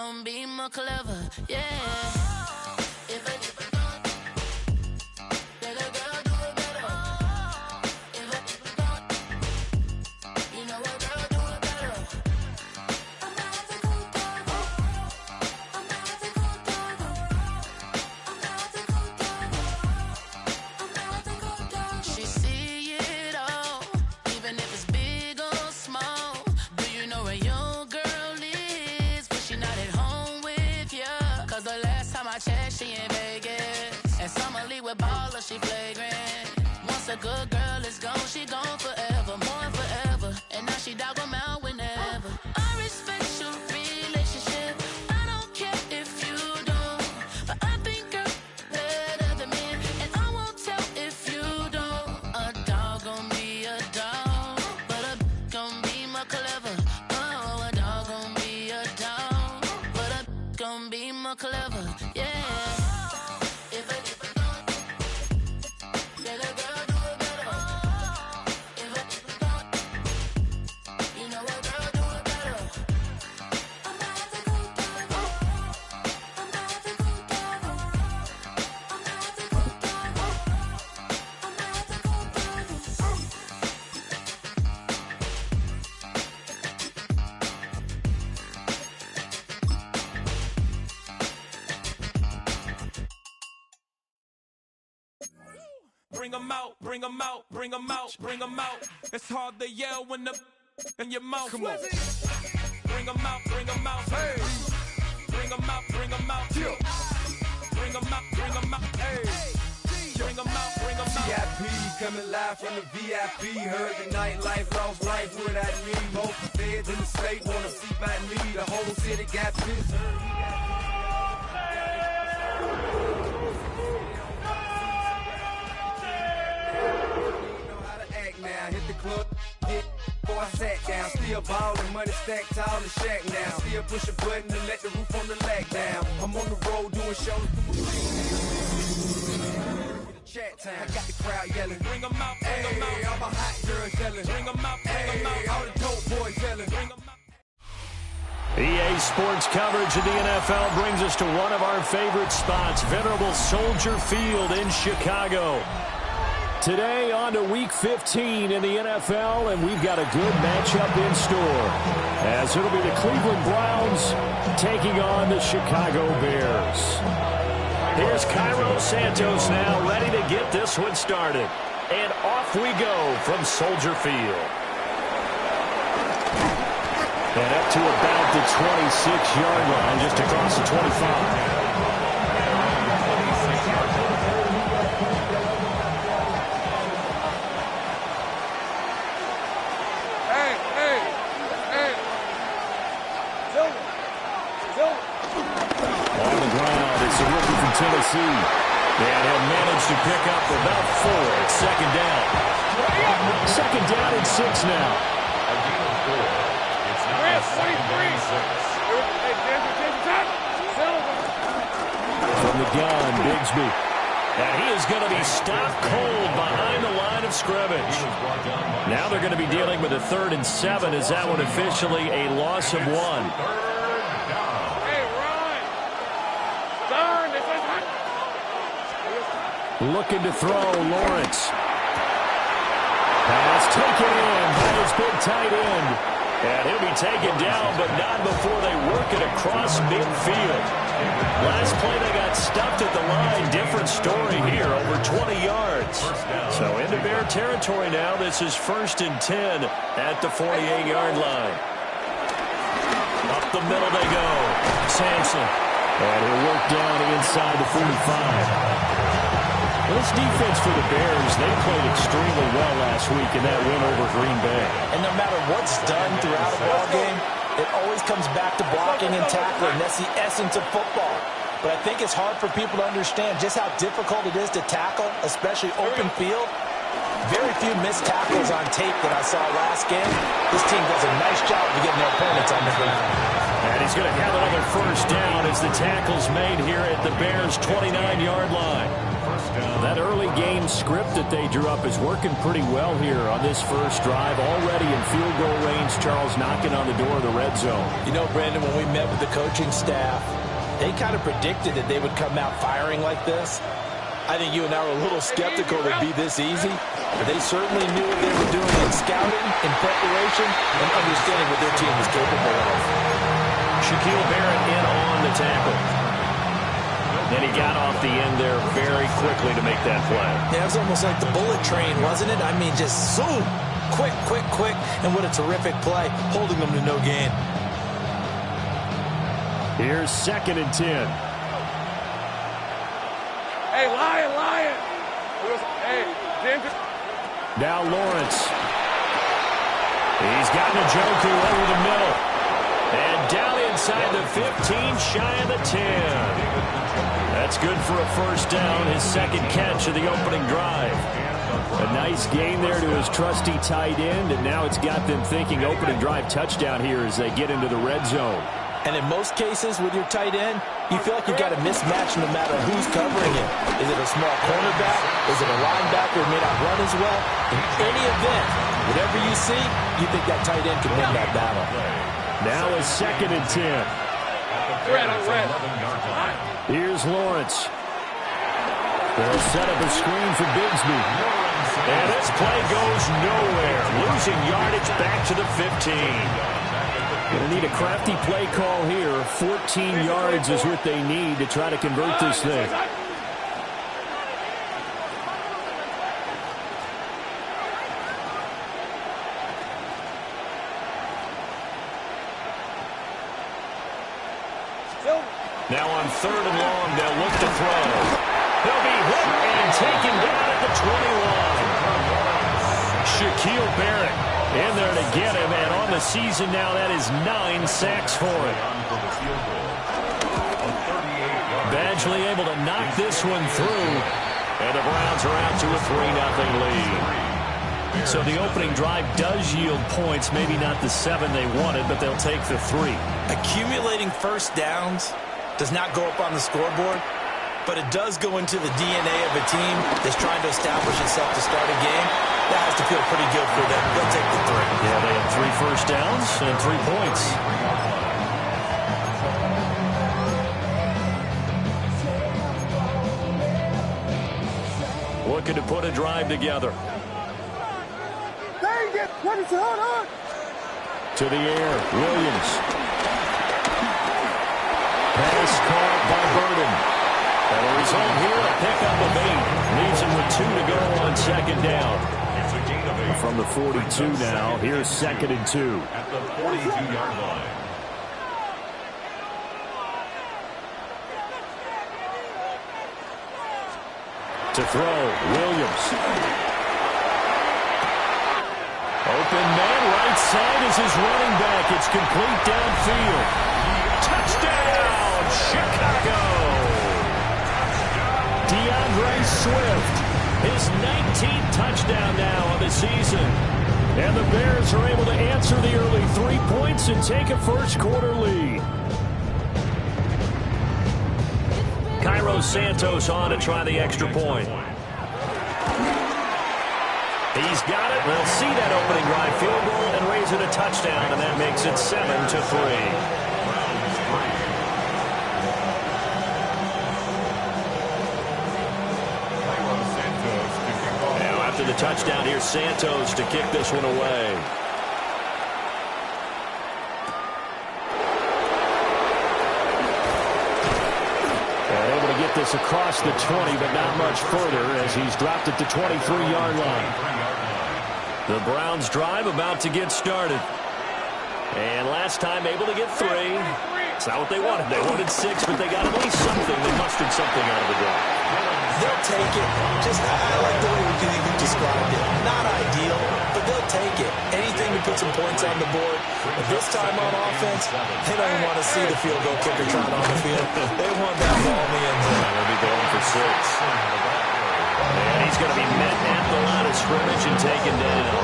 Don't be more clever, yeah. She in Vegas, and summer leave with baller, she flagrant. Once a good girl is gone, she gone forever, more forever. And now she dog 'em out whenever. I respect your relationship, I don't care if you don't, but I think you're better than me, and I won't tell if you don't. A dog gon' be a dog, but a gon' be more clever. Oh, a dog gon' be a dog, but a gon' be more clever, yeah. Bring 'em out, bring 'em out, bring 'em out, bring 'em out. It's hard to yell when the in your mouth. Come on. Bring 'em out, bring 'em out. Hey. Bring 'em out, bring 'em out. Bring 'em out, bring 'em out. Hey. Bring 'em out, bring 'em out. VIP coming live from the VIP. Heard the nightlife, lost life without me. Most feds in the state wanna see by me. The whole city got pissed. Hit the club, hit, before I sat down. Still ballin', money stacked tall in the shack now. Still push a button to let the roof on the lag down. I'm on the road doing shows. Chat time, I got the crowd yelling. Bring 'em out, bring 'em out. All my hot girls yelling. Bring 'em out, bring 'em out. All the dope boys yelling. Bring 'em out. EA Sports coverage of the NFL brings us to one of our favorite spots, venerable Soldier Field in Chicago. Today on to Week 15 in the NFL, and we've got a good matchup in store, as it'll be the Cleveland Browns taking on the Chicago Bears. Here's Cairo Santos now, ready to get this one started. And off we go from Soldier Field. And up to about the 26-yard line, just across the 25. Tennessee, and he'll manage to pick up about 4 at second down. Second down and 6 now. From the gun, Bigsby. And he is going to be stopped cold behind the line of scrimmage. Now they're going to be dealing with a 3rd and 7. Is that one officially a loss of 1? Looking to throw, Lawrence. Pass taken in by his big tight end. And he'll be taken down, but not before they work it across midfield. Last play they got stuffed at the line. Different story here, over 20 yards. So into Bear territory now. This is 1st and 10 at the 48-yard line. Up the middle they go. Sampson. And he'll work down inside the 45. This defense for the Bears, they played extremely well last week in that win over Green Bay. And no matter what's done throughout a ball game, it always comes back to blocking and tackling. That's the essence of football. But I think it's hard for people to understand just how difficult it is to tackle, especially open field. Very few missed tackles on tape that I saw last game. This team does a nice job of getting their opponents on the ground. And And he's going to have another first down as the tackle's made here at the Bears' 29-yard line. That early game script that they drew up is working pretty well here on this first drive. Already in field goal range, Charles knocking on the door of the red zone. You know, Brandon, when we met with the coaching staff, they kind of predicted that they would come out firing like this. I think you and I were a little skeptical it would be this easy, but they certainly knew what they were doing in scouting, in preparation, and understanding what their team was capable of. Shaquille Barrett in on the tackle. And he got off the end there very quickly to make that play. Yeah, it was almost like the bullet train, wasn't it? I mean, just zoom, quick, quick, quick, and what a terrific play, holding them to no gain. Here's 2nd and 10. Hey, Lion! Hey, James. Now Lawrence. He's got Njoku over the middle. And down inside the 15, shy of the 10. That's good for a first down, his second catch of the opening drive. A nice gain there to his trusty tight end, and now it's got them thinking opening drive touchdown here as they get into the red zone. And in most cases with your tight end, you feel like you've got a mismatch no matter who's covering it. Is it a small cornerback? Is it a linebacker who may not run as well? In any event, whatever you see, you think that tight end can win that battle. Now a 2nd and 10. Here's Lawrence. They'll set up a screen for Bigsby. And this play goes nowhere. Losing yardage back to the 15. Going to need a crafty play call here. 14 yards is what they need to try to convert this thing. Now on 3rd and long, they'll look to throw. He'll be hit and taken down at the 21. Shaquille Barrett in there to get him, and on the season now, that is 9 sacks for him. Badgley able to knock this one through, and the Browns are out to a 3-0 lead. So the opening drive does yield points, maybe not the 7 they wanted, but they'll take the 3. Accumulating first downs does not go up on the scoreboard, but it does go into the DNA of a team that's trying to establish itself to start a game. That has to feel pretty good for them. They'll take the 3. Yeah, they had 3 first downs and 3 points. Looking to put a drive together. Dang it! What is going on? To the air, Williams. Pass caught by Burden. And the result here, a pickup of 8. Leaves him with 2 to go on 2nd down. From the 42 now, here's 2nd and 2. At the 42-yard line. To throw, Williams. Open man, right side is his running back. It's complete downfield. Touchdown, Chicago! DeAndre Swift, his 19th touchdown now of the season. And the Bears are able to answer the early 3 points and take a first-quarter lead. Cairo Santos on to try the extra point. He's got it. We'll see that opening drive field goal and raise it a touchdown, and that makes it 7-3. Now after the touchdown, here's Santos to kick this one away. This across the 20, but not much further as he's dropped it to 23-yard line. The Browns drive about to get started. And last time able to get 3. It's not what they wanted. They wanted 6, but they got at least something. They mustered something out of the drive. They'll take it. I like the way you described it. Not ideal, but they'll take it. Anything to put some points on the board. But this time on offense, they don't want to see the field goal kicker trying on the field. They want that ball in the end zone. They'll be going for 6. And he's going to be met at the line of scrimmage and taken down.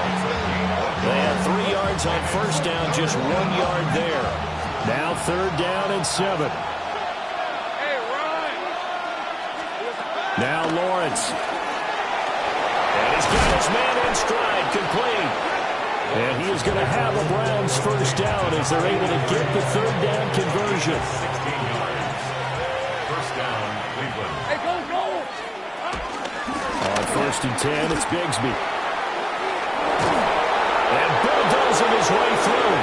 They had 3 yards on first down, just 1 yard there. Now 3rd down and 7. Now Lawrence. And he's got his man in stride, complete. And he is going to have a Browns 1st down as they're able to get the 3rd down conversion. 16 yards. 1st down, Cleveland. Hey, go! On 1st and 10, it's Bigsby. And bulldozing his way through.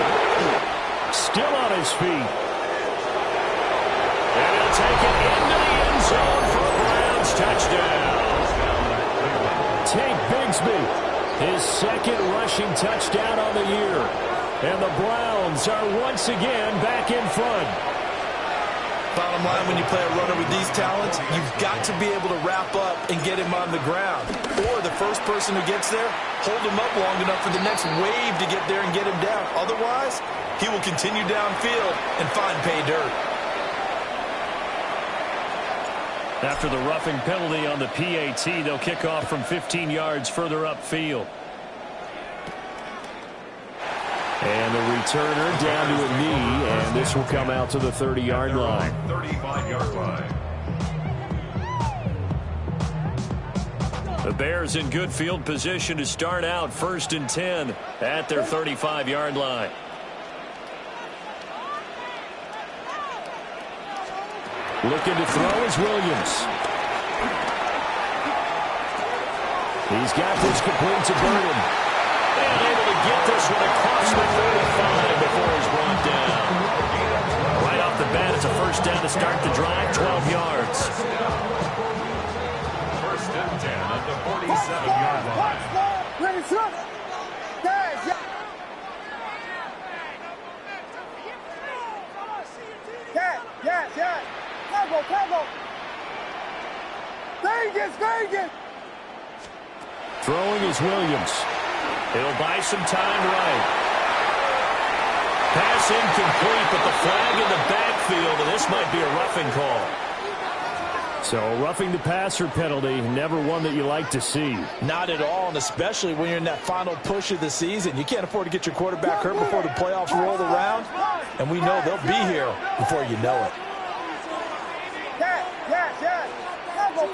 Still on his feet. And he'll take it into the end zone for a Browns touchdown. Take Bigsby, his 2nd rushing touchdown on the year. And the Browns are once again back in front. Bottom line, when you play a runner with these talents, you've got to be able to wrap up and get him on the ground. Or the first person who gets there, hold him up long enough for the next wave to get there and get him down. Otherwise, he will continue downfield and find pay dirt. After the roughing penalty on the PAT, they'll kick off from 15 yards further upfield. And the returner down to a knee, and this will come out to the 30-yard line. 35-yard line. The Bears in good field position to start out 1st and 10 at their 35-yard line. Looking to throw is Williams. He's got this complete to Burton. And able to get this one across the 35 before he's brought down. Right off the bat, it's a 1st down to start the drive, 12 yards. 1st and 10 at the 47-yard line. Yes. Cover. Vegas. Throwing is Williams. He'll buy some time right. Pass incomplete, but the flag in the backfield, and this might be a roughing call. So roughing the passer penalty, never one that you like to see. Not at all, and especially when you're in that final push of the season. You can't afford to get your quarterback hurt before the playoffs roll around, and we know they'll be here before you know it. Yes. Cover.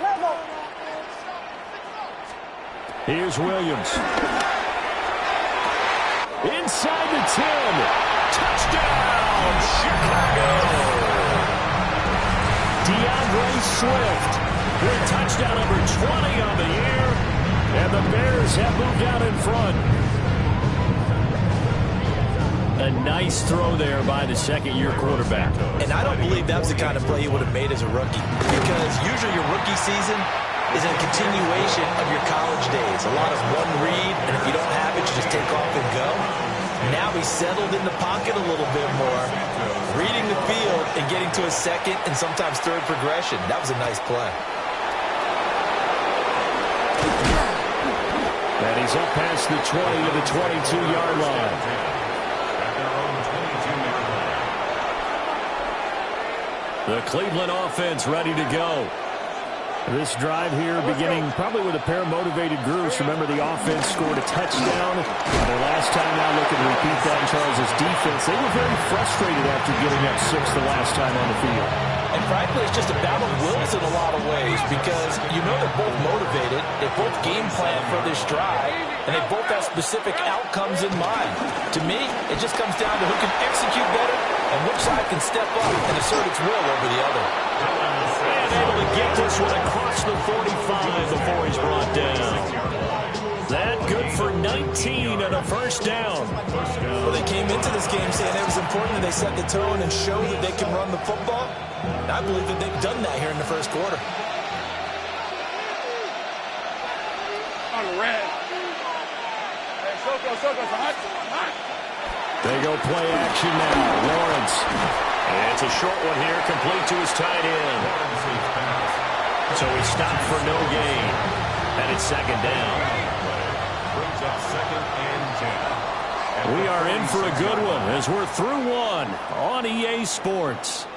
Here's Williams. Inside the 10. Touchdown, Chicago. DeAndre Swift with touchdown number 20 on the year. And the Bears have moved out in front. A nice throw there by the 2nd-year quarterback. And I don't believe that was the kind of play he would have made as a rookie. Because usually your rookie season is a continuation of your college days. A lot of one read, and if you don't have it, you just take off and go. Now he's settled in the pocket a little bit more, reading the field and getting to a 2nd and sometimes 3rd progression. That was a nice play. And he's up past the 20 to the 22-yard line. The Cleveland offense ready to go. This drive here beginning probably with a pair of motivated groups. Remember, the offense scored a touchdown. Their last time out, looking to repeat that in Charles' defense. They were very frustrated after giving up 6 the last time on the field. And frankly, it's just a battle of wills in a lot of ways because you know they're both motivated. They both game plan for this drive, and they both have specific outcomes in mind. To me, it just comes down to who can execute better and which side can step up and assert its will over the other. And able to get this one across the 45 before he's brought down. That good for 19 and a 1st down. Well, they came into this game saying it was important that they set the tone and show that they can run the football. And I believe that they've done that here in the 1st quarter. On the red. Hey, Soko, hot. They go play action now. Lawrence. And it's a short one here, complete to his tight end. So he stopped for no gain. And it's 2nd down. Brings up 2nd and 10. We are in for a good one as we're through one on EA Sports.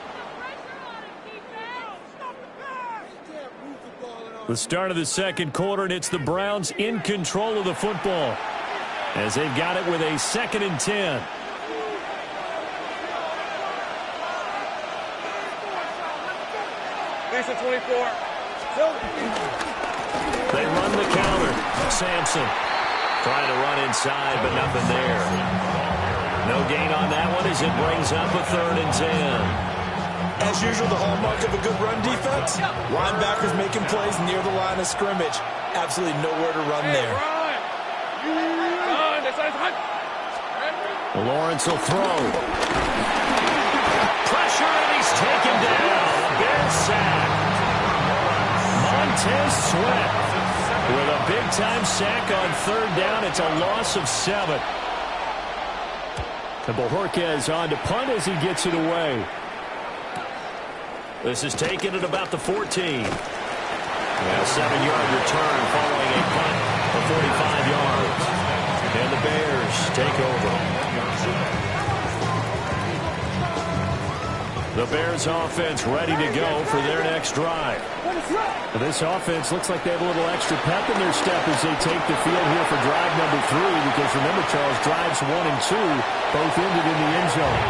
The start of the 2nd quarter, and it's the Browns in control of the football as they've got it with a 2nd and 10. Lisa 24. They run the counter. Sampson trying to run inside, but nothing there. No gain on that one as it brings up a 3rd and 10. As usual, the hallmark of a good run defense, linebackers making plays near the line of scrimmage. Absolutely nowhere to run there. Lawrence will throw. Pressure, and he's taken down. A Bears sack. Montez Sweat with a big-time sack on 3rd down. It's a loss of 7. Cabalhorquez on to punt as he gets it away. This is taken at about the 14. A 7-yard return following a punt of 45 yards. And the Bears take over. The Bears offense ready to go for their next drive. This offense looks like they have a little extra pep in their step as they take the field here for drive number 3, because remember, Charles, drives 1 and 2 both ended in the end zone.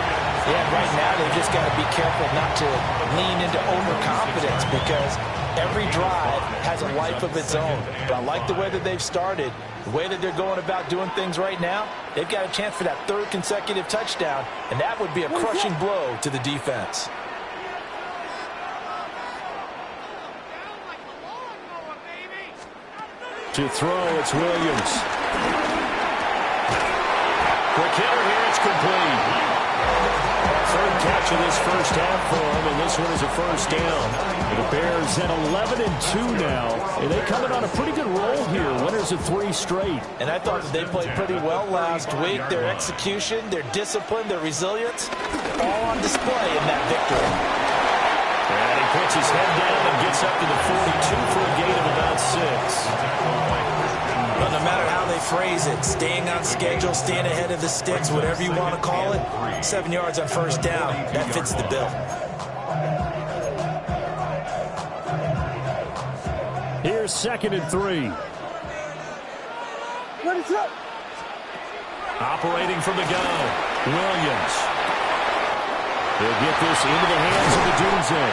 Yeah, right now they've just got to be careful not to lean into overconfidence, because every drive has a life of its own. But I like the way that they've started, the way that they're going about doing things right now. They've got a chance for that 3rd consecutive touchdown, and that would be a crushing blow to the defense. To throw, it's Williams. Quick hitter here, it's complete. 3rd catch of this first half for him, and this one is a 1st down. The Bears at 11-2 now, and they coming on a pretty good roll here. Winners of 3 straight. And I thought that they played pretty well last week. Their execution, their discipline, their resilience, all on display in that victory. And he puts his head down and gets up to the 42 for a gain of about 6. But no matter how they phrase it, staying on schedule, staying ahead of the sticks, whatever you want to call it, 7 yards on 1st down, that fits the bill. Here's 2nd and 3. Operating from the gun, Williams. He'll get this into the hands of the Dunze.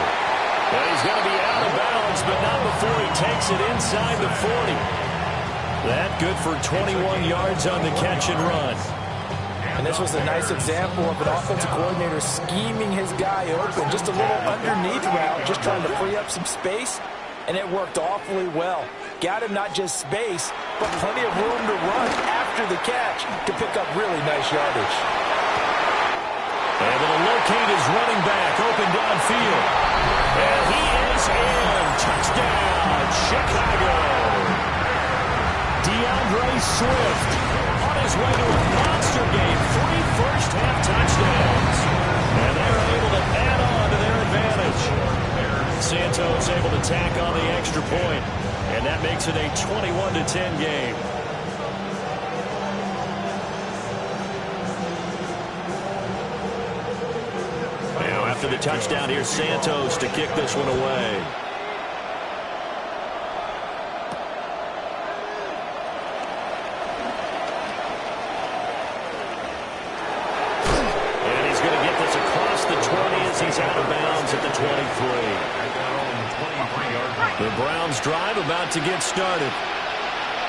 And he's going to be out of bounds, but not before he takes it inside the 40. That good for 21 yards on the catch and run. And this was a nice example of an offensive coordinator scheming his guy open. Just a little underneath route, just trying to free up some space, and it worked awfully well. Got him not just space, but plenty of room to run after the catch to pick up really nice yardage. And they'll locate his running back open downfield. And he is in. Touchdown, Chicago. DeAndre Swift on his way to a monster game. 3 first-half touchdowns. And they're able to add on to their advantage. Santos able to tack on the extra point. And that makes it a 21-10 game. Now after the touchdown, here's Santos to kick this one away. He's out of bounds at the 23. The Browns drive about to get started.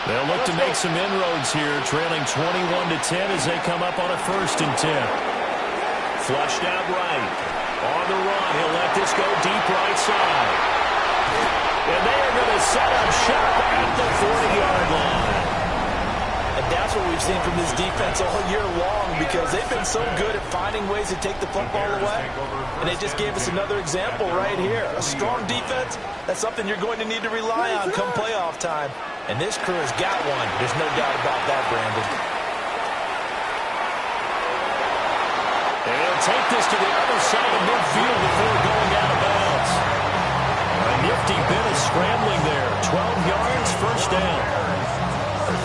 They'll look to make some inroads here, trailing 21-10 as they come up on a 1st and 10. Flushed out right. On the run, he'll let this go deep right side. And they are going to set up shop at the 40-yard line. And that's what we've seen from this defense all year long, because they've been so good at finding ways to take the football away. And they just gave us another example right here. A strong defense, that's something you're going to need to rely on come playoff time. And this crew has got one. There's no doubt about that, Brandon. And he'll take this to the other side of midfield before going out of bounds. A nifty bit of scrambling there. 12 yards, 1st down.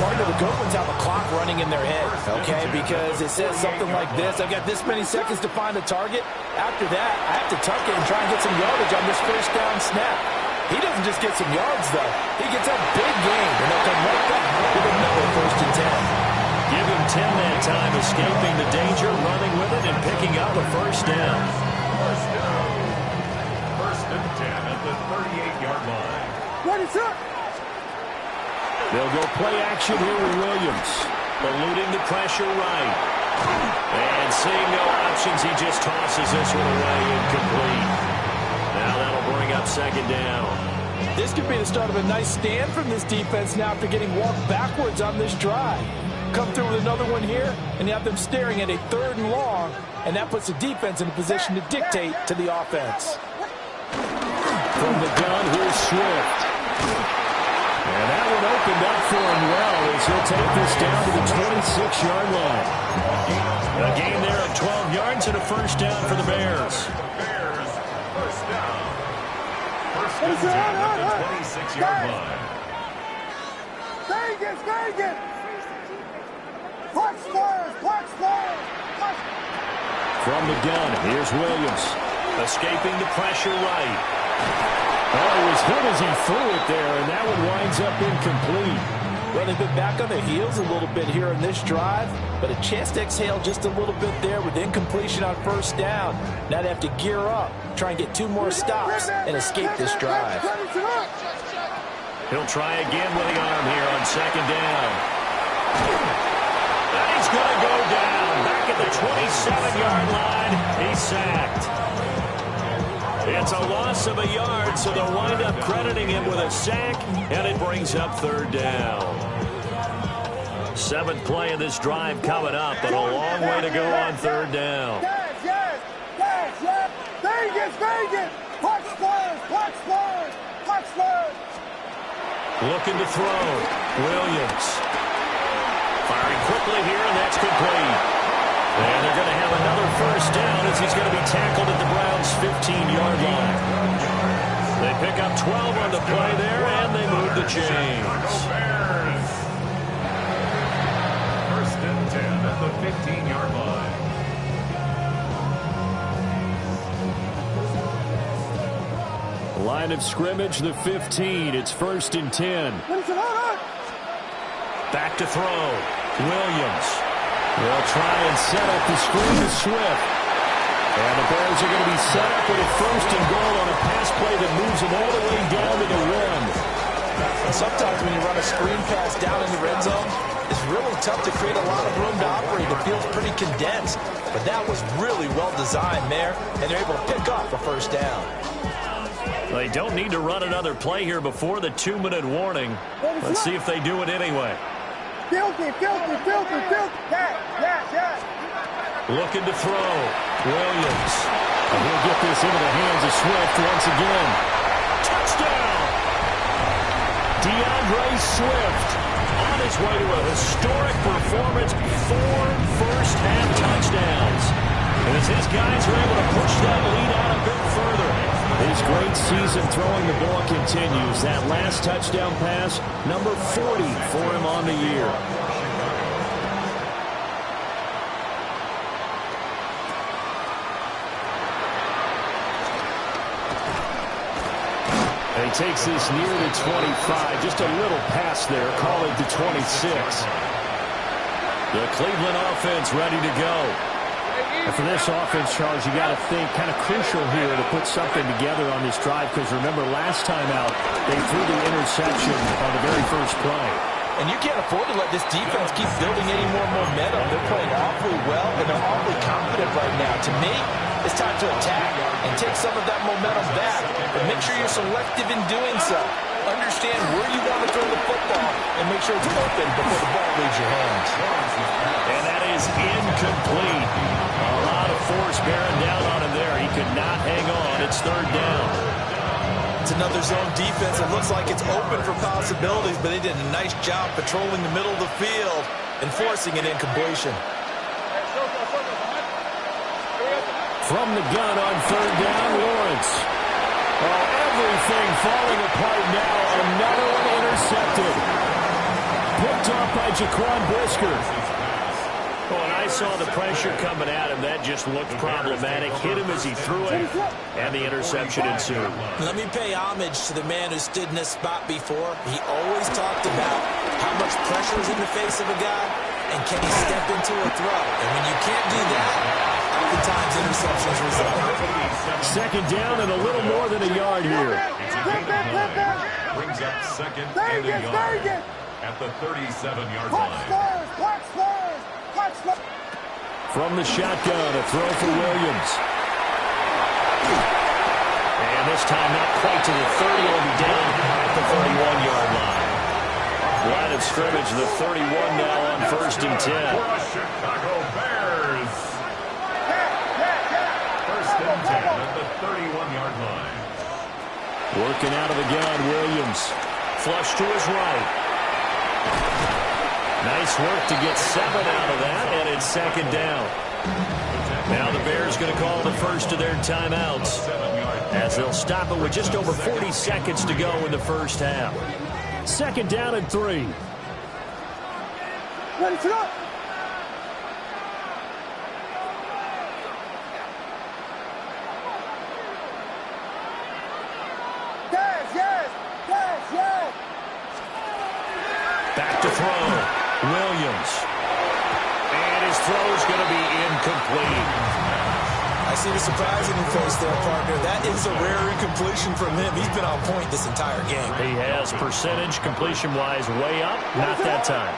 Part of the good ones have a clock running in their head, okay? Because it says something like this: I've got this many seconds to find a target. After that, I have to tuck it and try and get some yardage on this 1st down snap. He doesn't just get some yards, though. He gets a big gain, and they'll come right back with another 1st and 10. Give him 10 that time, escaping the danger, running with it, and picking up a 1st down. 1st and 10 at the They'll go play action here with Williams. Eluding the pressure right. And seeing no options, he just tosses this one away, incomplete. Now that'll bring up second down. This could be the start of a nice stand from this defense now after getting walked backwards on this drive. Come through with another one here, and you have them staring at a 3rd and long, and that puts the defense in a position to dictate to the offense. From the gun, here's Swift. And that one opened up for him well as he'll take this down to the 26-yard line. A gain there of 12 yards and a first down for the Bears. First down. First and 10 at the 26-yard line. Vegas! Punch players! From the gun, here's Williams. Escaping the pressure right. Oh, he was hit as he threw it there, and that one winds up incomplete. Well, they've been back on their heels a little bit here in this drive, but a chance to exhale just a little bit there with incompletion on first down. Now they have to gear up, try and get 2 more stops, and escape this drive. He'll try again with the arm here on second down. And he's going to go down. Back at the 27-yard line, he's sacked. It's a loss of a yard, so they'll wind up crediting him with a sack, and it brings up 3rd down. 7th play of this drive coming up, but a long way to go on 3rd down. Yes! Vegas! Punch players! Looking to throw. Williams. Firing quickly here, and that's complete. And they're going to have another first down as he's going to be tackled at the Browns' 15-yard line. They pick up 12 on the play there, and they move the chains. First and 10 at the 15-yard line. Line of scrimmage, the 15. It's 1st and 10. Back to throw. Williams. They'll try and set up the screen to Swift. And the Bears are going to be set up with a 1st and goal on a pass play that moves them all the way down to the 1. And sometimes when you run a screen pass down in the red zone, it's really tough to create a lot of room to operate. It feels pretty condensed. But that was really well designed there, and they're able to pick up a first down. They don't need to run another play here before the 2-minute warning. Let's see if they do it anyway. Filthy. Yes. Looking to throw. Williams. And he'll get this into the hands of Swift once again. Touchdown! DeAndre Swift on his way to a historic performance. 4 first-half touchdowns. As his guys are able to push that lead out a bit further. His great season throwing the ball continues. That last touchdown pass, number 40 for him on the year. And he takes this near the 25. Just a little pass there. Call it the 26. The Cleveland offense ready to go. And for this offense, Charles, you got to think kind of crucial here to put something together on this drive because remember last time out they threw the interception on the very first play. And you can't afford to let this defense keep building any more momentum. They're playing awfully well, and they're awfully confident right now. To me, it's time to attack and take some of that momentum back. But make sure you're selective in doing so. Understand where you want to throw the football and make sure it's open before the ball leaves your hands. And that is incomplete. A lot of force bearing down on him there. He could not hang on. It's 3rd down. It's another zone defense. It looks like it's open for possibilities, but they did a nice job patrolling the middle of the field and forcing an incompletion. From the gun on 3rd down, Lawrence. Oh, everything falling apart now. Another one intercepted. Picked off by Jaquan Brisker. Oh, and I saw the pressure coming at him. That just looked problematic. Hit him as he threw it, and the interception ensued. Let me pay homage to the man who stood in this spot before. He always talked about how much pressure is in the face of a guy, and can he step into a throw. And when you can't do that, oftentimes interceptions result. Second down and a little more than a yard here. Brings up second and a yard. at the 37-yard Punch line. slurs, punch slurs, punch slurs. From the shotgun, a throw for Williams. And this time not quite to the 30. Will be down at the 31-yard line. Line of scrimmage, the 31 now on 1st and 10. For the Chicago Bears. First and 10 at the 31-yard line. Working out of the gun, Williams. Flush to his right. Nice work to get 7 out of that, and it's 2nd down. Now the Bears going to call the first of their timeouts, as they'll stop it with just over 40 seconds to go in the first half. 2nd down and 3. Ready to go. Yes. Back to throw. Williams. And his throw's going to be incomplete. I see the surprise in your face there, partner. That is a rare incompletion from him. He's been on point this entire game. He has percentage completion-wise way up. Not that time.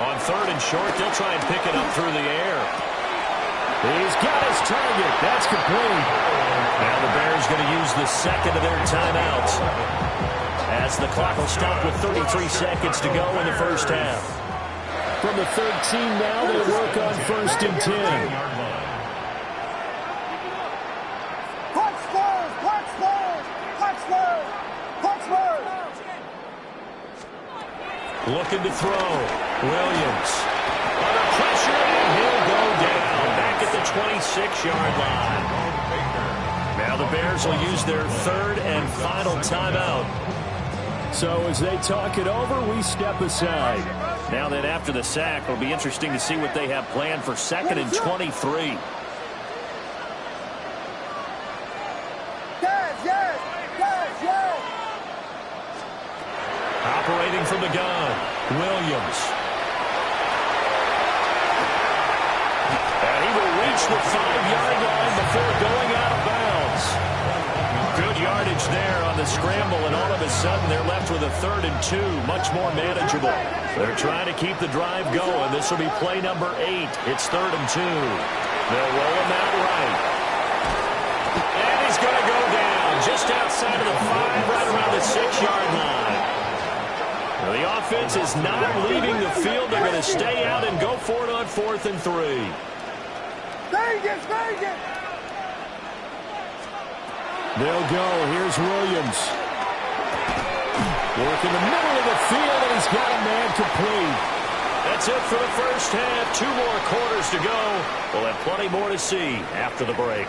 On 3rd and short, they'll try and pick it up through the air. He's got his target. That's complete. Now the Bears going to use the second of their timeouts, as the clock will stop with 33 seconds to go in the first half. From the 13 now, they work on 1st and 10. Punch slurs, punch slurs, punch slurs, punch slurs. Looking to throw. Williams. Under pressure, and he'll go down. Back at the 26-yard line. Now the Bears will use their 3rd and final timeout. So as they talk it over, we step aside. Now then, after the sack, it'll be interesting to see what they have planned for 2nd and 23. Yes. Operating from the gun, Williams. And he will reach the 5-yard line before going out of bounds. Good yardage there on the scramble, and all of a sudden they're left with a 3rd and 2, much more manageable. They're trying to keep the drive going. This will be play number 8. It's 3rd and 2. They'll roll him out right. And he's going to go down just outside of the 5, right around the 6-yard line. Well, the offense is not leaving the field. They're going to stay out and go for it on 4th and 3. Vegas. They'll go. Here's Williams. Work in the middle of the field, and he's got a man complete. That's it for the first half. 2 more quarters to go. We'll have plenty more to see after the break.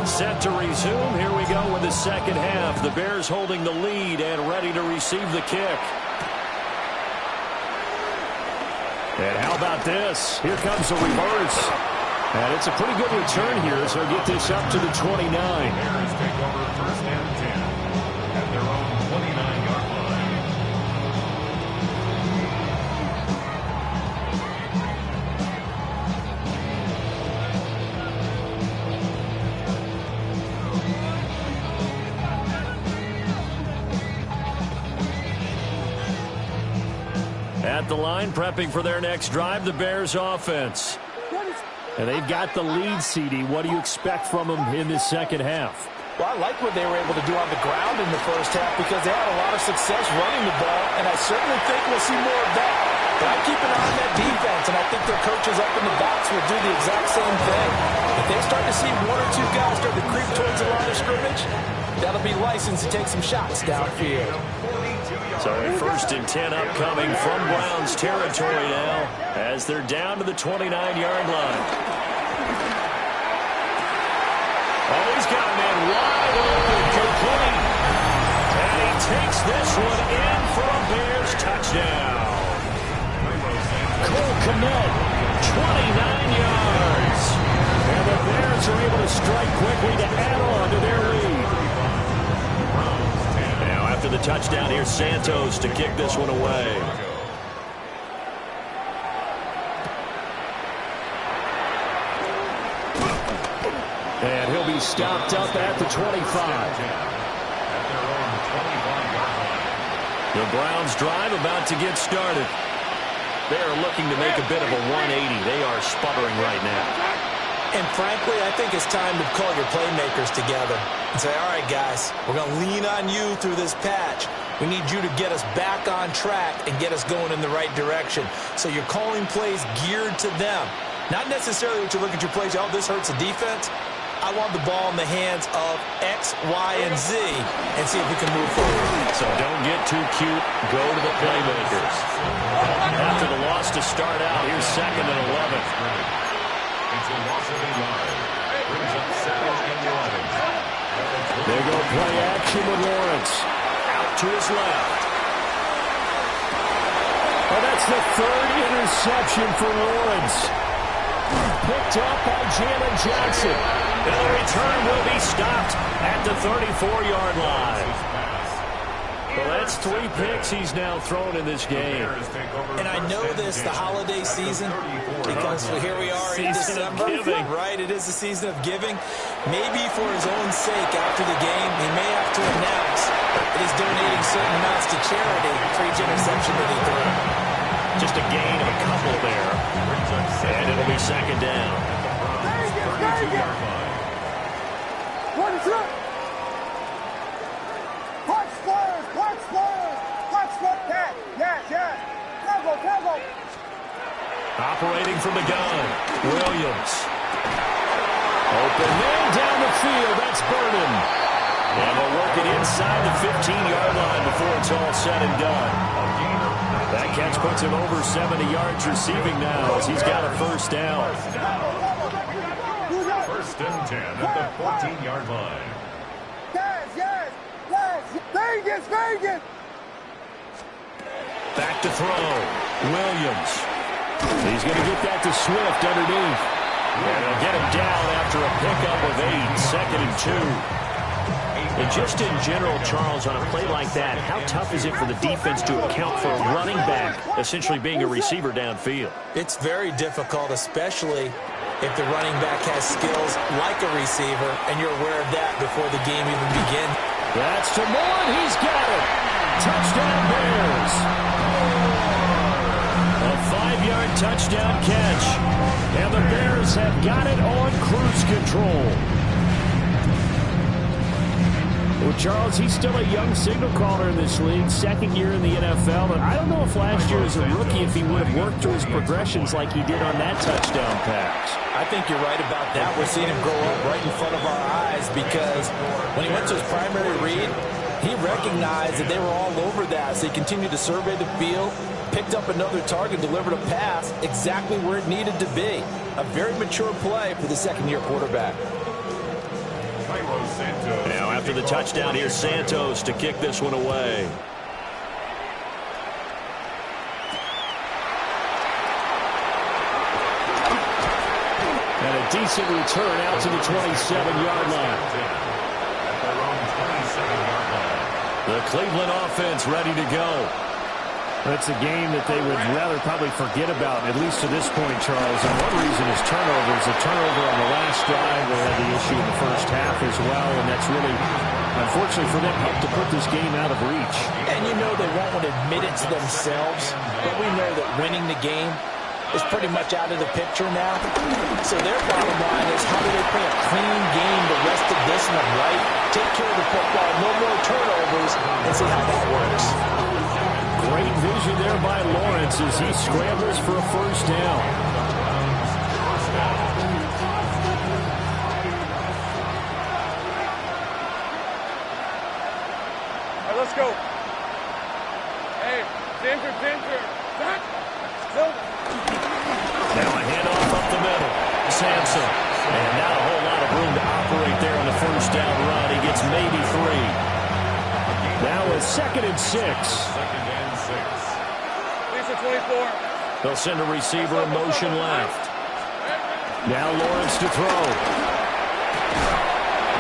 Set to resume. Here we go with the second half. The Bears holding the lead and ready to receive the kick. And how about this? Here comes a reverse. And it's a pretty good return here as they'll get this up to the 29. Bears take over 1st and 10 at their own 29-yard line. At the line, prepping for their next drive, the Bears offense. And they've got the lead, CD. What do you expect from them in this second half? Well, I like what they were able to do on the ground in the first half because they had a lot of success running the ball, and I certainly think we'll see more of that. But I keep an eye on that defense, and I think their coaches up in the box will do the exact same thing. If they start to see 1 or 2 guys start to creep towards the line of scrimmage, that'll be licensed to take some shots downfield. So a 1st and 10 upcoming from Browns territory now as they're down to the 29-yard line. Oh, he's got a man wide open, complete. And he takes this one in for a Bears touchdown. Cole Kmet, 29 yards. And the Bears are able to strike quickly to add on to their lead. after the touchdown, here's Santos to kick this one away. And he'll be stopped up at the 25. The Browns drive about to get started. They are looking to make a bit of a 180. They are sputtering right now. And frankly, I think it's time to call your playmakers together and say, all right, guys, we're going to lean on you through this patch. We need you to get us back on track and get us going in the right direction. So you're calling plays geared to them. Not necessarily what you look at your plays, oh, this hurts the defense. I want the ball in the hands of X, Y, and Z and see if we can move forward. So don't get too cute. Go to the playmakers. After the loss to start out, here's 2nd and 11. It's a loss of 8 yards. Brings up 2nd and 11. They go play action with Lawrence. Out to his left. Oh, that's the 3rd interception for Lawrence. Picked up by Jalen Johnson. And the return will be stopped at the 34-yard line. Well, that's 3 picks he's now thrown in this game. And I know this, the holiday season, because here we are in December. Right, it is the season of giving. Maybe for his own sake after the game, he may have to announce that he's donating certain amounts to charity for each interception that he threw. Just a gain of a couple there. And it'll be 2nd down. One, two. Punch players, punch players, punch players. Yes. Tempo. Operating from the gun, Williams. Open man down the field, that's Burden. And they'll work it inside the 15-yard line before it's all said and done. That catch puts him over 70 yards receiving now as he's got a 1st down. 1st and 10 at the 14-yard line. Yes. Vegas. Back to throw. Williams. He's going to get that to Swift underneath. And he'll get him down after a pickup of 8, 2nd and 2. And just in general, Charles, on a play like that, how tough is it for the defense to account for a running back essentially being a receiver downfield? It's very difficult, especially if the running back has skills like a receiver, and you're aware of that before the game even begins. That's to Moore, and he's got it. Touchdown Bears. A 5-yard touchdown catch. And the Bears have got it on cruise control. Well, Charles, he's still a young signal caller in this league, 2nd year in the NFL. And I don't know if last year as a rookie, if he would have worked through his progressions like he did on that touchdown pass. I think you're right about that. We're seeing him grow up right in front of our eyes because when he went to his primary read, he recognized that they were all over that. So he continued to survey the field, picked up another target, delivered a pass exactly where it needed to be. A very mature play for the 2nd-year quarterback. Now after the touchdown, here's Santos to kick this one away. And a decent return out to the 27-yard line. The Cleveland offense ready to go. That's a game that they would rather probably forget about, at least to this point, Charles. And one reason is turnovers. A turnover on the last drive. They had the issue in the first half as well, and that's really, unfortunately for them, helped to put this game out of reach. And you know they won't want to admit it to themselves, but we know that winning the game is pretty much out of the picture now. So their bottom line is how do they play a clean game the rest of this one, right? Take care of the football, no more turnovers, and see how that works. Great vision there by Lawrence as he scrambles for a 1st down. All right, let's go. Hey, Ginger. Now a handoff up the middle. Sampson. And not a whole lot of room to operate there on the 1st down run. He gets maybe 3. Now a 2nd and 6. 24. They'll send a receiver in motion left. Now Lawrence to throw.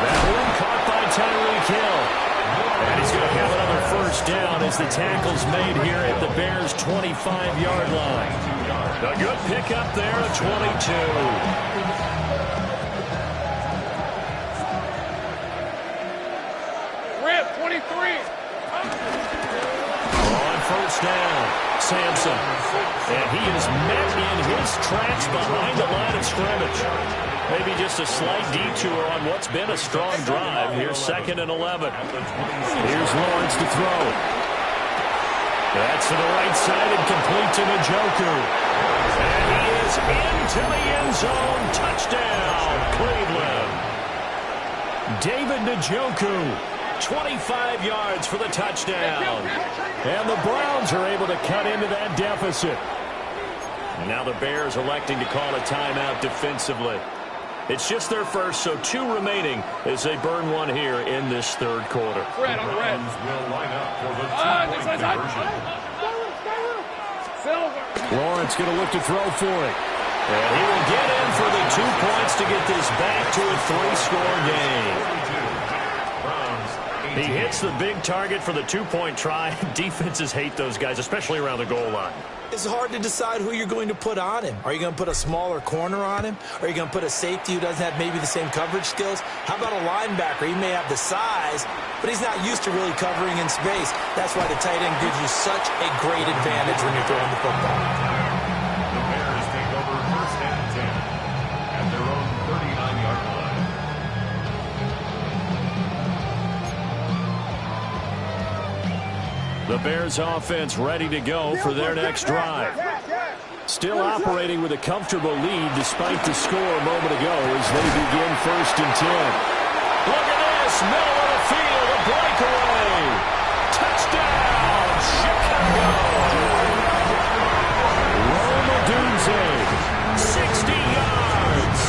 That one caught by Tyreek Hill. And he's going to have another first down as the tackle's made here at the Bears' 25-yard line. A good pickup there at 22. Rip, 23. On first down, Sampson. And he is met in his tracks behind the line of scrimmage. Maybe just a slight detour on what's been a strong drive. Here's 2nd and 11. Here's Lawrence to throw. That's to the right side and complete to Njoku. And he is into the end zone. Touchdown, Cleveland. David Njoku. 25 yards for the touchdown. And the Browns are able to cut into that deficit. And now the Bears electing to call a timeout defensively. It's just their first, so 2 remaining as they burn one here in this 3rd quarter. Red on the red. Will line up for the two-point conversion. Silver. Lawrence going to look to throw for it. And he will get in for the 2 points to get this back to a 3-score game. He hits the big target for the 2-point try. Defenses hate those guys, especially around the goal line. It's hard to decide who you're going to put on him. Are you going to put a smaller corner on him? Are you going to put a safety who doesn't have maybe the same coverage skills? How about a linebacker? He may have the size, but he's not used to really covering in space. That's why the tight end gives you such a great advantage when you're throwing the football. The Bears take over 1st and 10 at their own 39-yard line. The Bears offense ready to go for their next drive. Still operating with a comfortable lead despite the score a moment ago as they begin 1st and 10. Look at this, middle of the field, a breakaway. Touchdown, Chicago. Roma Dunze, 60 yards.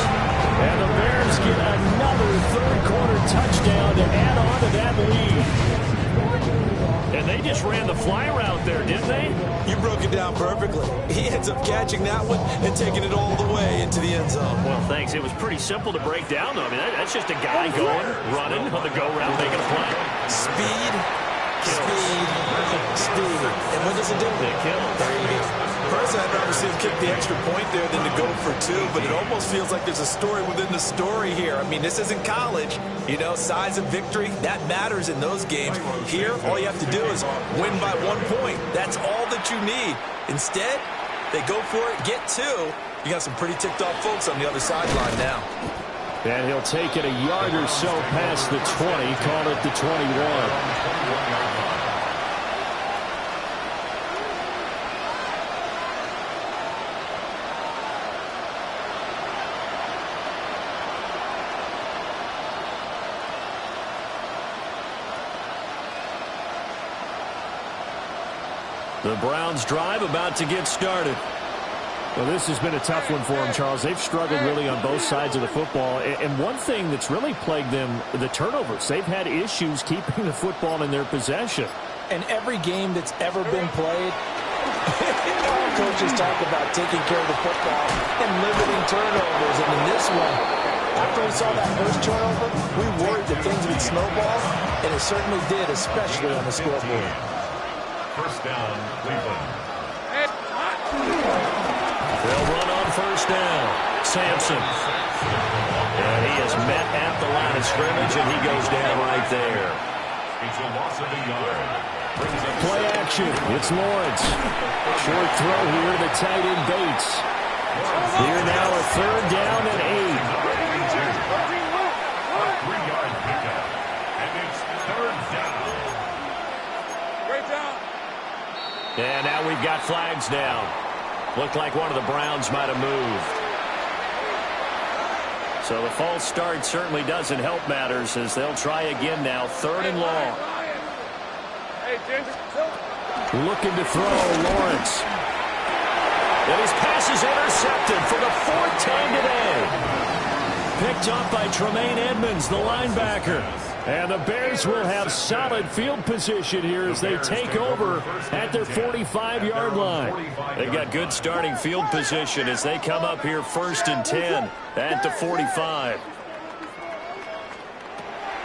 And the Bears get another 3rd quarter touchdown to add on to that lead. And they just ran the fly route there, didn't they? You broke it down perfectly. He ends up catching that one and taking it all the way into the end zone. Well, thanks. It was pretty simple to break down, though. I mean, that's just a guy going, running on the go route, making a play. Speed, speed, speed. And what does it do? It kills. There you go. Personally, I'd rather see him kick the extra point there than to go for 2, but it almost feels like there's a story within the story here. I mean, this isn't college. You know, size of victory, that matters in those games. Here, all you have to do is win by 1 point. That's all that you need. Instead, they go for it, get 2. You got some pretty ticked off folks on the other sideline now. And he'll take it a yard or so past the 20, call it the 21. The Browns drive about to get started. Well, this has been a tough one for them, Charles. They've struggled really on both sides of the football. And one thing that's really plagued them, the turnovers. They've had issues keeping the football in their possession. And every game that's ever been played, coaches talk about taking care of the football and limiting turnovers. And in this one, after we saw that first turnover, we worried that things would snowball, and it certainly did, especially on the scoreboard. 1st down, Cleveland. They'll run on 1st down. Sampson. And he is met at the line of scrimmage, and he goes down right there. It's a loss of a yard. Play action. It's Lawrence. Short throw here to the tight end Bates. Here now a 3rd down and 8. A 3-yard pickup. And it's 3rd down. Great job. And now we've got flags down. Looked like one of the Browns might have moved. So the false start certainly doesn't help matters as they'll try again now. 3rd and long. Hey, Ginger. Looking to throw, Lawrence. And his pass is intercepted for the 4th time today. Picked up by Tremaine Edmonds, the linebacker. And the Bears will have solid field position here as they take over at their 45-yard line. They've got good starting field position as they come up here 1st and 10 at the 45.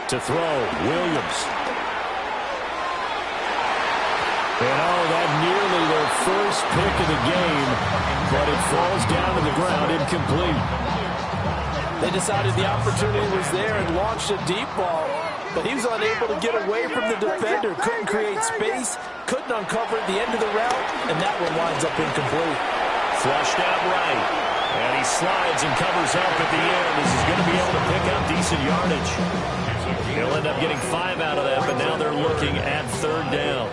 To throw, Williams. And that nearly their first pick of the game, but it falls down to the ground incomplete. They decided the opportunity was there and launched a deep ball, but he was unable to get away from the defender, couldn't create space, couldn't uncover at the end of the route, and that one winds up incomplete. Flushed out right, and he slides and covers up at the end. This is going to be able to pick up decent yardage. He'll end up getting 5 out of that, but now they're looking at 3rd down.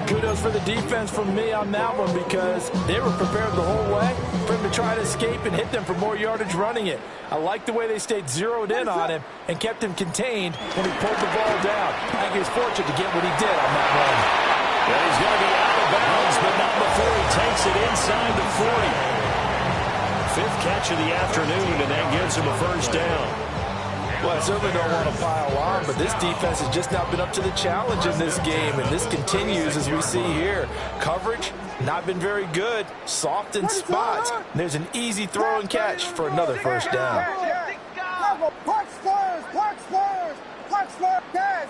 Kudos for the defense from me on that one because they were prepared the whole way for him to try to escape and hit them for more yardage running it. I like the way they stayed zeroed in on him and kept him contained when he pulled the ball down. I think he was fortunate to get what he did on that run. And he's going to be out of bounds, but not before he takes it inside the 40. 5th catch of the afternoon, and that gives him a 1st down. Well, I certainly don't want to pile on, but this defense has just not been up to the challenge in this game, and this continues as we see here. Coverage, not been very good, soft in spots. And there's an easy throw and catch for another 1st down. Punch first, punch first, punch first, yes,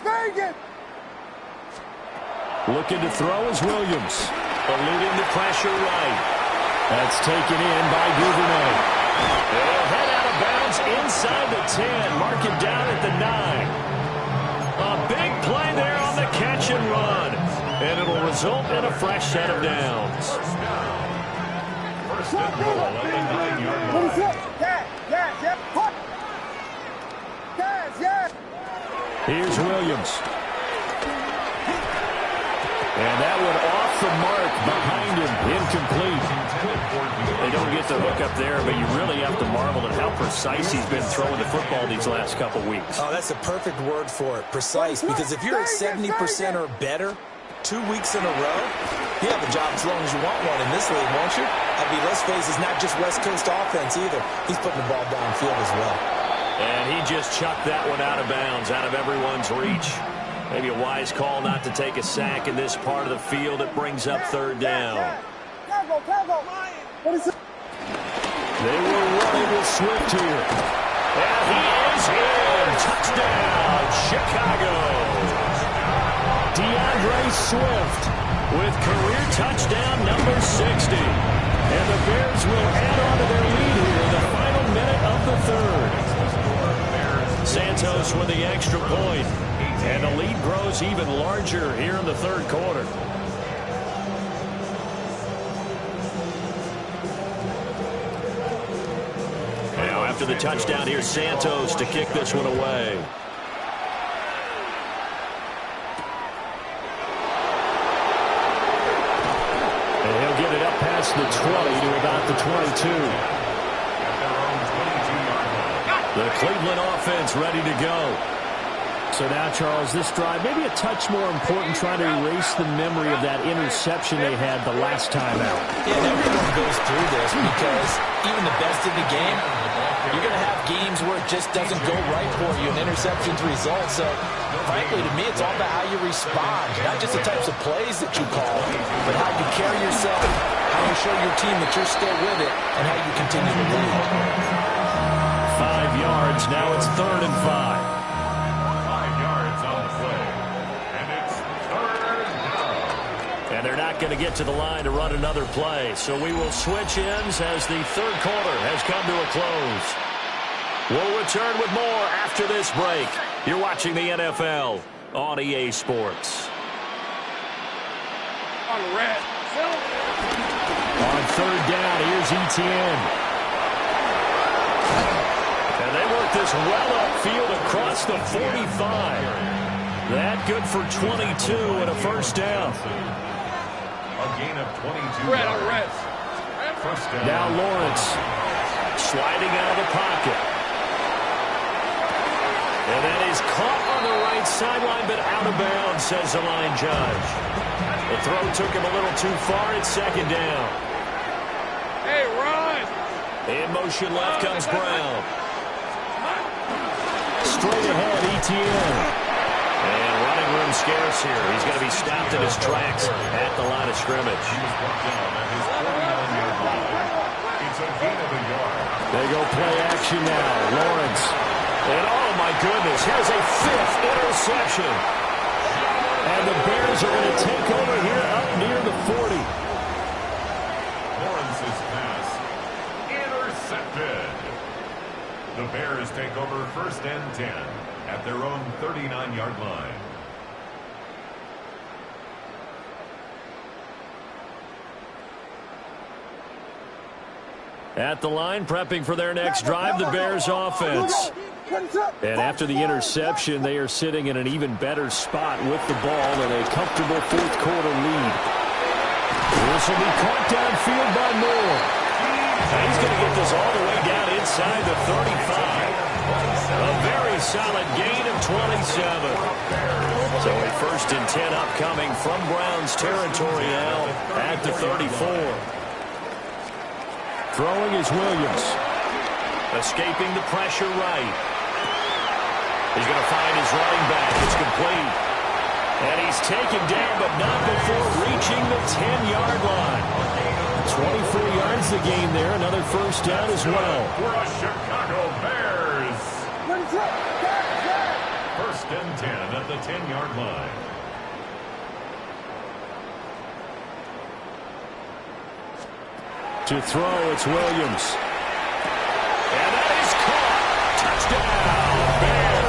Vegas. Looking to throw is Williams. Eluding the pressure right. That's taken in by Duvernay. They'll head out of bounds inside the 10. Mark him down at the 9. A big play there on the catch and run. And it'll result in a fresh set of downs. First and goal at the 9-yard line. Here's Williams. And that one off the mark behind him, incomplete. They don't get the hook up there, but you really have to marvel at how precise he's been throwing the football these last couple weeks. Oh, that's a perfect word for it, precise, because if you're at 70% or better 2 weeks in a row, you have a job as long as you want one in this league, won't you? I mean, let's face it, it's not just West Coast offense either. He's putting the ball downfield as well. And he just chucked that one out of bounds, out of everyone's reach. Maybe a wise call not to take a sack in this part of the field. It brings up 3rd down. They were running with Swift here. And he is in. Touchdown, Chicago. DeAndre Swift with career touchdown number 60. And the Bears will add on to their lead here in the final minute of the 3rd. Santos with the extra point. And the lead grows even larger here in the 3rd quarter. Now after the touchdown, here's Santos to kick this one away. And he'll get it up past the 20 to about the 22. The Cleveland offense ready to go. So now, Charles, this drive, maybe a touch more important, trying to erase the memory of that interception they had the last time out. Yeah, everyone goes through this because even the best in the game, you're going to have games where it just doesn't go right for you, and interceptions result. So, frankly, to me, it's all about how you respond, not just the types of plays that you call, but how you carry yourself, how you show your team that you're still with it, and how you continue to lead. 5 yards, now it's 3rd and 5. And they're not going to get to the line to run another play. So we will switch ends as the 3rd quarter has come to a close. We'll return with more after this break. You're watching the NFL on EA Sports. On 3rd down, here's Etienne. And they work this well upfield across the 45. That good for 22 and a 1st down. A gain of 22 yards. First down. Now Lawrence Sliding out of the pocket. And that is caught on the right sideline, but out of bounds, says the line judge. The throw took him a little too far. It's 2nd down. Hey, run! In motion left comes Brown. straight ahead, Etienne. And running room scarce here. He's going to be stopped in his tracks at the line of scrimmage. They go play action now. Lawrence. And oh my goodness, here's a 5th interception. And the Bears are going to take over here up near the 40. Lawrence's pass intercepted. The Bears take over 1st and 10 at their own 39-yard line. At the line, prepping for their next drive, the Bears offense. And after the interception, they are sitting in an even better spot with the ball in a comfortable 4th quarter lead. This will be caught downfield by Moore. And he's going to get this all the way down inside the 35. A very solid gain of 27. So a 1st and 10 upcoming from Browns territory now at the 34. Throwing is Williams. Escaping the pressure right. He's going to find his running back. It's complete. And he's taken down, but not before reaching the 10-yard line. 24 yards the gain there. Another 1st down as well. For the Chicago Bears. 1st and 10 at the 10-yard line. To throw, it's Williams. And that is caught. Touchdown, Bears.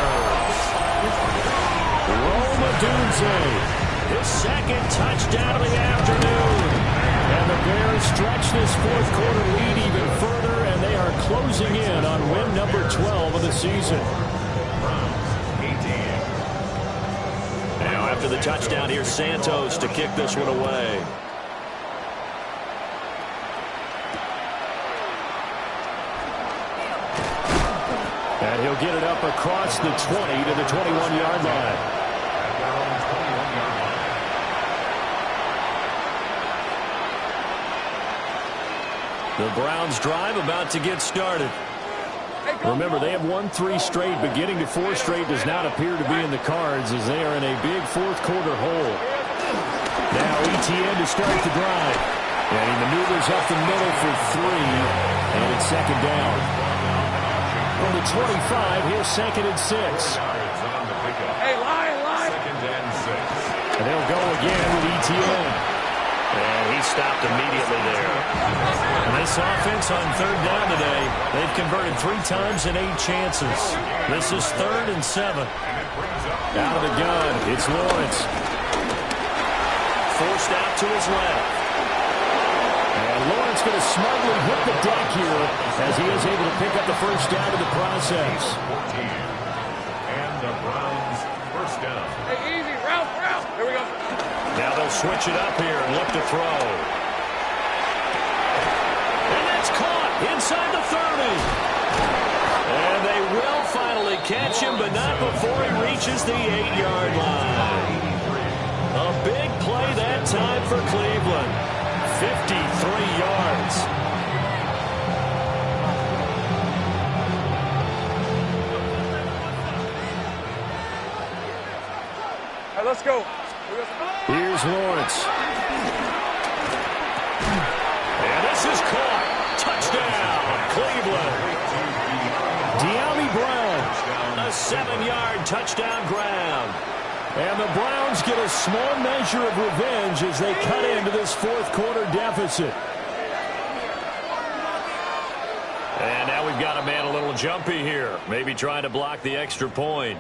Rome Odunze, his 2nd touchdown of the afternoon. And the Bears stretch this 4th quarter lead even further, and they are closing in on win number 12 of the season. Now after the touchdown, here's Santos to kick this one away. And he'll get it up across the 20 to the 21-yard line. The Browns drive about to get started. Remember, they have won 3 straight, but getting to 4 straight does not appear to be in the cards as they are in a big 4th quarter hole. Now ETN to start the drive. And he maneuvers up the middle for 3, and it's 2nd down. From the 25, here's 2nd and 6. Hey, line. 2nd and 6. And they'll go again with ETN. And he stopped immediately there. And this offense on 3rd down today, they've converted 3 times in 8 chances. This is 3rd and 7. Out of the gun, it's Lawrence. Forced out to his left. And Lawrence going to smartly hit the deck here as he is able to pick up the 1st down in the process. 14. And the Browns 1st down. Hey, easy. Route. Here we go. Now they'll switch it up here and look to throw. And that's caught inside the 30. And they will finally catch him, but not before he reaches the 8-yard line. A big play that time for Cleveland. 53 yards. All right, let's go. Here's Lawrence. And this is caught. Touchdown, Cleveland. De'Ami Brown, a 7-yard touchdown grab. And the Browns get a small measure of revenge as they cut into this 4th quarter deficit. And now we've got a man a little jumpy here. Maybe trying to block the extra point.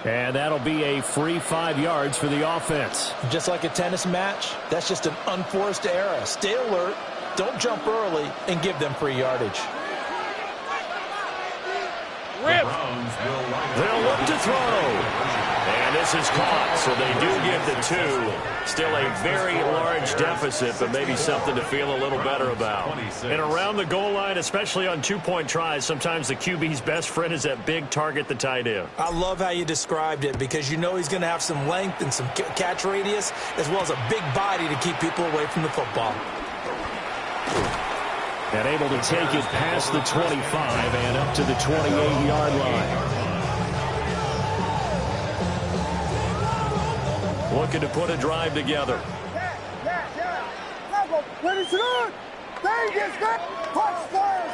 And that'll be a free 5 yards for the offense. Just like a tennis match, that's just an unforced error. Stay alert, don't jump early, and give them free yardage. They'll look to throw. And this is caught, so they do get the 2. Still a very large deficit, but maybe something to feel a little better about. And around the goal line, especially on 2-point tries, sometimes the QB's best friend is that big target, the tight end. I love how you described it because you know he's going to have some length and some catch radius as well as a big body to keep people away from the football. And able to take it past the 25 and up to the 28-yard line. Looking to put a drive together. Ready to go. Vegas, punch Spurs.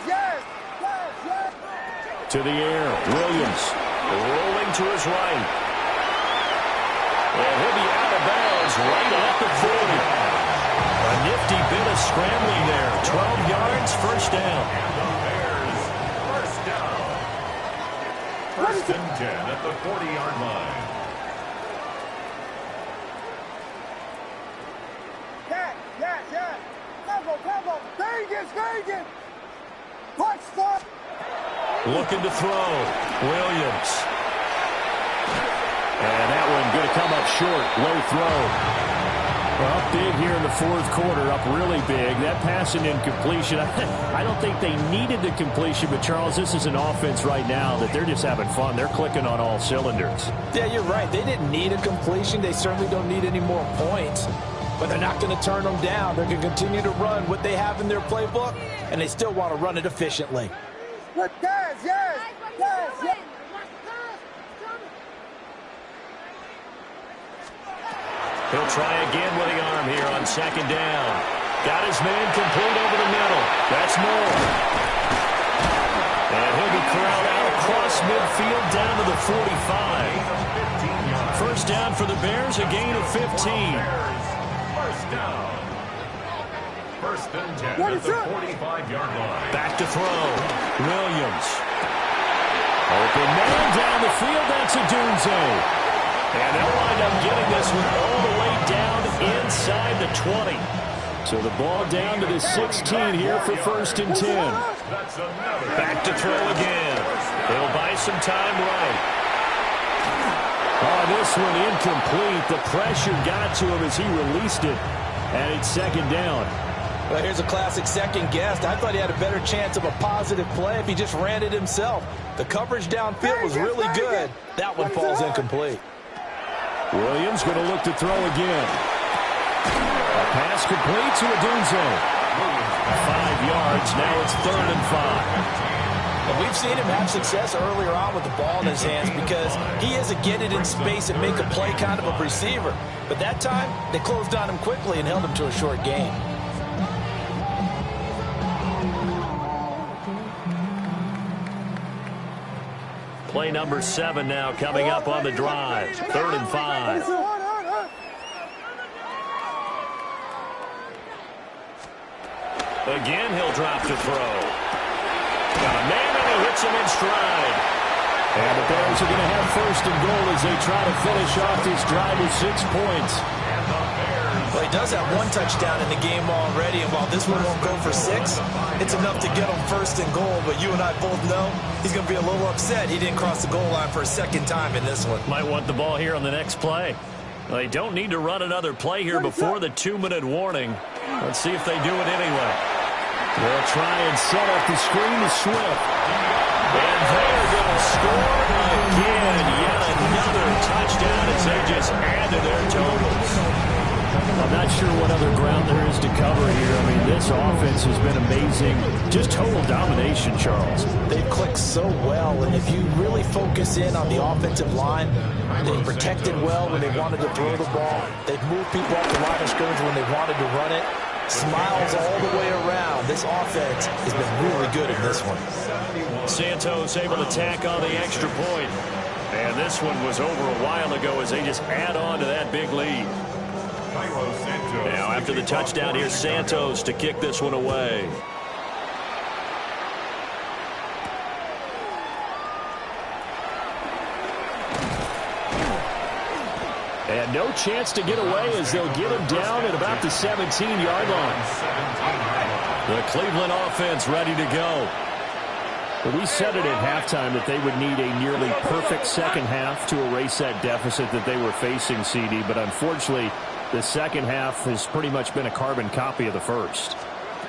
Yes. To the air, Williams rolling to his right. And he'll be out of bounds right at the 40. A nifty bit of scrambling there. 12 yards, first down. And the Bears, first down. First and 10 at the 40-yard line. Yeah. Combo. Vegas. Touchdown. Looking to throw. Williams. And that one going to come up short. Low throw. Well, up big here in the fourth quarter. Up really big. That pass and incompletion. I don't think they needed the completion, but Charles, this is an offense right now that they're just having fun. They're clicking on all cylinders. Yeah, you're right. They didn't need a completion. They certainly don't need any more points. But they're not going to turn them down. They're going to continue to run what they have in their playbook, and they still want to run it efficiently. Yes. He'll try again with the arm here on second down. Got his man complete over the middle. That's more. And he'll be corralled out across midfield down to the 45. First down for the Bears, a gain of 15. First down. First and 10 at the 45-yard line. Back to throw. Williams. Open man down the field. That's a Dunze. And they'll wind up getting this one all the way down inside the 20. So the ball down to the 16 here for first and 10. Back to throw again. They'll buy some time right. Oh, this one incomplete. The pressure got to him as he released it. And it's second down. Well, here's a classic second guess. I thought he had a better chance of a positive play if he just ran it himself. The coverage downfield was really good. That one falls incomplete. Williams going to look to throw again. A pass complete to Dunze. 5 yards. Now it's 3rd and 5. And we've seen him have success earlier on with the ball in his hands because he is a get it in space and make a play kind of a receiver. But that time, they closed on him quickly and held him to a short gain. Play number 7 now coming up on the drive. 3rd and 5. Again, he'll drop to throw. Got a man and he hits him in stride. And the Bears are going to have first and goal as they try to finish off this drive with 6 points. Well, he does have 1 touchdown in the game already, and while this one won't go for 6, it's enough to get him first and goal. But you and I both know he's going to be a little upset he didn't cross the goal line for a second time in this one. Might want the ball here on the next play. Well, they don't need to run another play here before the 2-minute warning. Let's see if they do it anyway. They'll try and set up the screen to Swift. And they're going to score again. Yet another touchdown as they just add to their totals. I'm not sure what other ground there is to cover here. I mean, this offense has been amazing. Just total domination, Charles. They've clicked so well, and if you really focus in on the offensive line, they've protected well when they wanted to throw the ball. They've moved people off the line of scrimmage when they wanted to run it. Smiles all the way around. This offense has been really good in this one. Santos able to tack on the extra point. And this one was over a while ago as they just add on to that big lead. Now after the touchdown, here's Santos to kick this one away. And no chance to get away as they'll get him down at about the 17-yard line. The Cleveland offense ready to go. Well, we said it at halftime that they would need a nearly perfect second half to erase that deficit that they were facing, CD. But unfortunately, the second half has pretty much been a carbon copy of the first.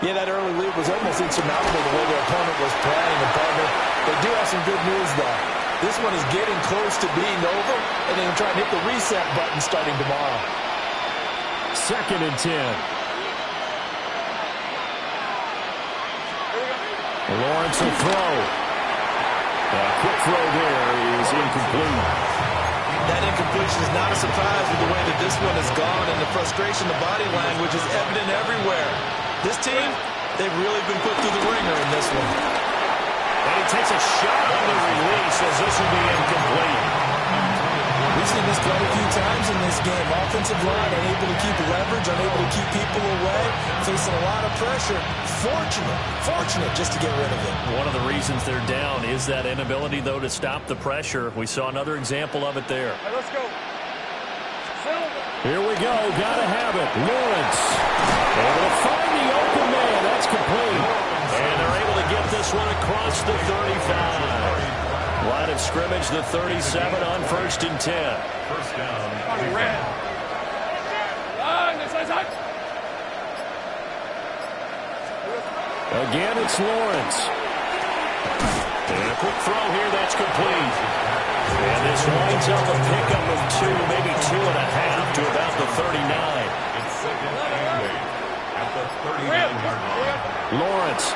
Yeah, that early lead was almost insurmountable the way their opponent was playing. And partner, they do have some good news, though. This one is getting close to being over, and they're trying to hit the reset button starting tomorrow. 2nd and 10. Lawrence will throw. A quick throw there is incomplete. That incompletion is not a surprise with the way that this one has gone, and the frustration, the body language is evident everywhere. This team, they've really been put through the ringer in this one. And he takes a shot on the release as this will be incomplete. seen this quite a few times in this game. Offensive line unable to keep leverage, unable to keep people away, facing a lot of pressure. Fortunate just to get rid of it. One of the reasons they're down is that inability, though, to stop the pressure. We saw another example of it there. Right, let's go. Here we go. Gotta have it. Lawrence able to find the open man. That's complete. And they're able to get this one across the 35. Line of scrimmage, the 37 on 1st and 10. First down. Again, it's Lawrence. And a quick throw here. That's complete. And this winds up a pickup of 2, maybe 2.5 to about the 39. It's second and 8 at the 39-yard line. Lawrence.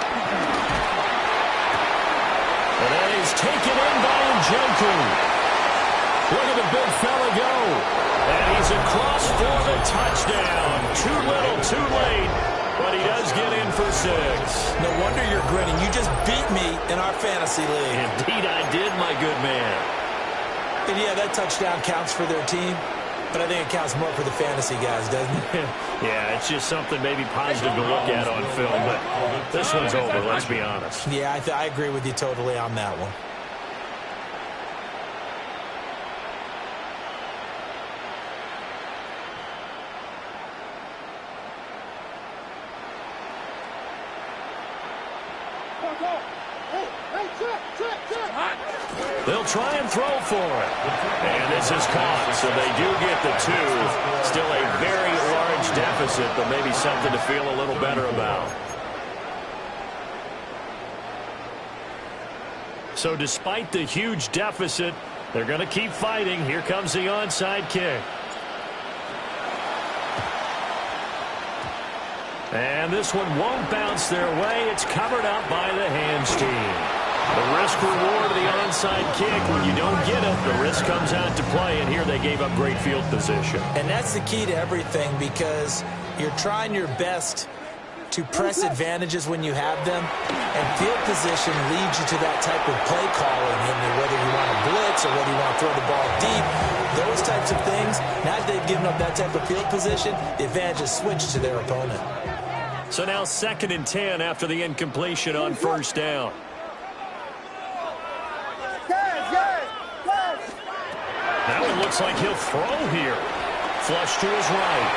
And that is taken in by Njoku. Look at the big fella go. And he's across for the touchdown. Too little, too late. But he does get in for 6. No wonder you're grinning. You just beat me in our fantasy league. Indeed I did, my good man. And yeah, that touchdown counts for their team, but I think it counts more for the fantasy guys, doesn't it? Yeah, it's just something maybe positive to look at on film, but this one's over, let's be honest. Yeah, I agree with you totally on that one. They'll try and throw for it. And this is caught, so they do get the 2. Still a very large deficit, but maybe something to feel a little better about. So despite the huge deficit, they're going to keep fighting. Here comes the onside kick. And this one won't bounce their way. It's covered up by the hands team. The risk-reward of the onside kick, when you don't get it, the risk comes out to play, and here they gave up great field position. And that's the key to everything, because you're trying your best to press advantages when you have them, and field position leads you to that type of play calling, whether you want to blitz or whether you want to throw the ball deep, those types of things. Now that they've given up that type of field position, the advantage is switched to their opponent. So now 2nd and 10 after the incompletion on 1st down. That one looks like he'll throw here. Flush to his right.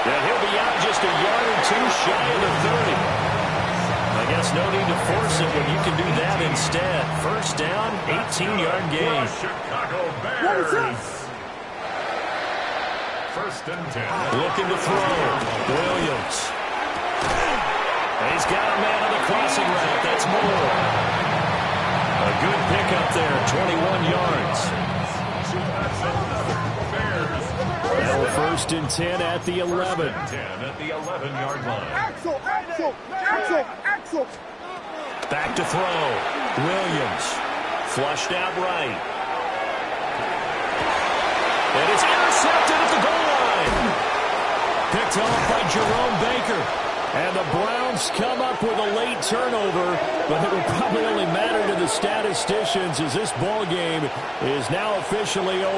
And he'll be out just a yard or 2 shy of the 30. I guess no need to force it when you can do that instead. 1st down, 18-yard gain. Chicago Bears. 1st and 10. Looking to throw. Williams. And he's got a man on the crossing route. That's Moore. A good pickup there, 21 yards. Now 1st and 10 at the 11. 10 at the 11-yard line. Axel. Back to throw. Williams. Flushed out right. And it's intercepted at the goal line. Picked off by Jerome Baker. And the Browns come up with a late turnover, but it will probably only matter to the statisticians as this ball game is now officially over.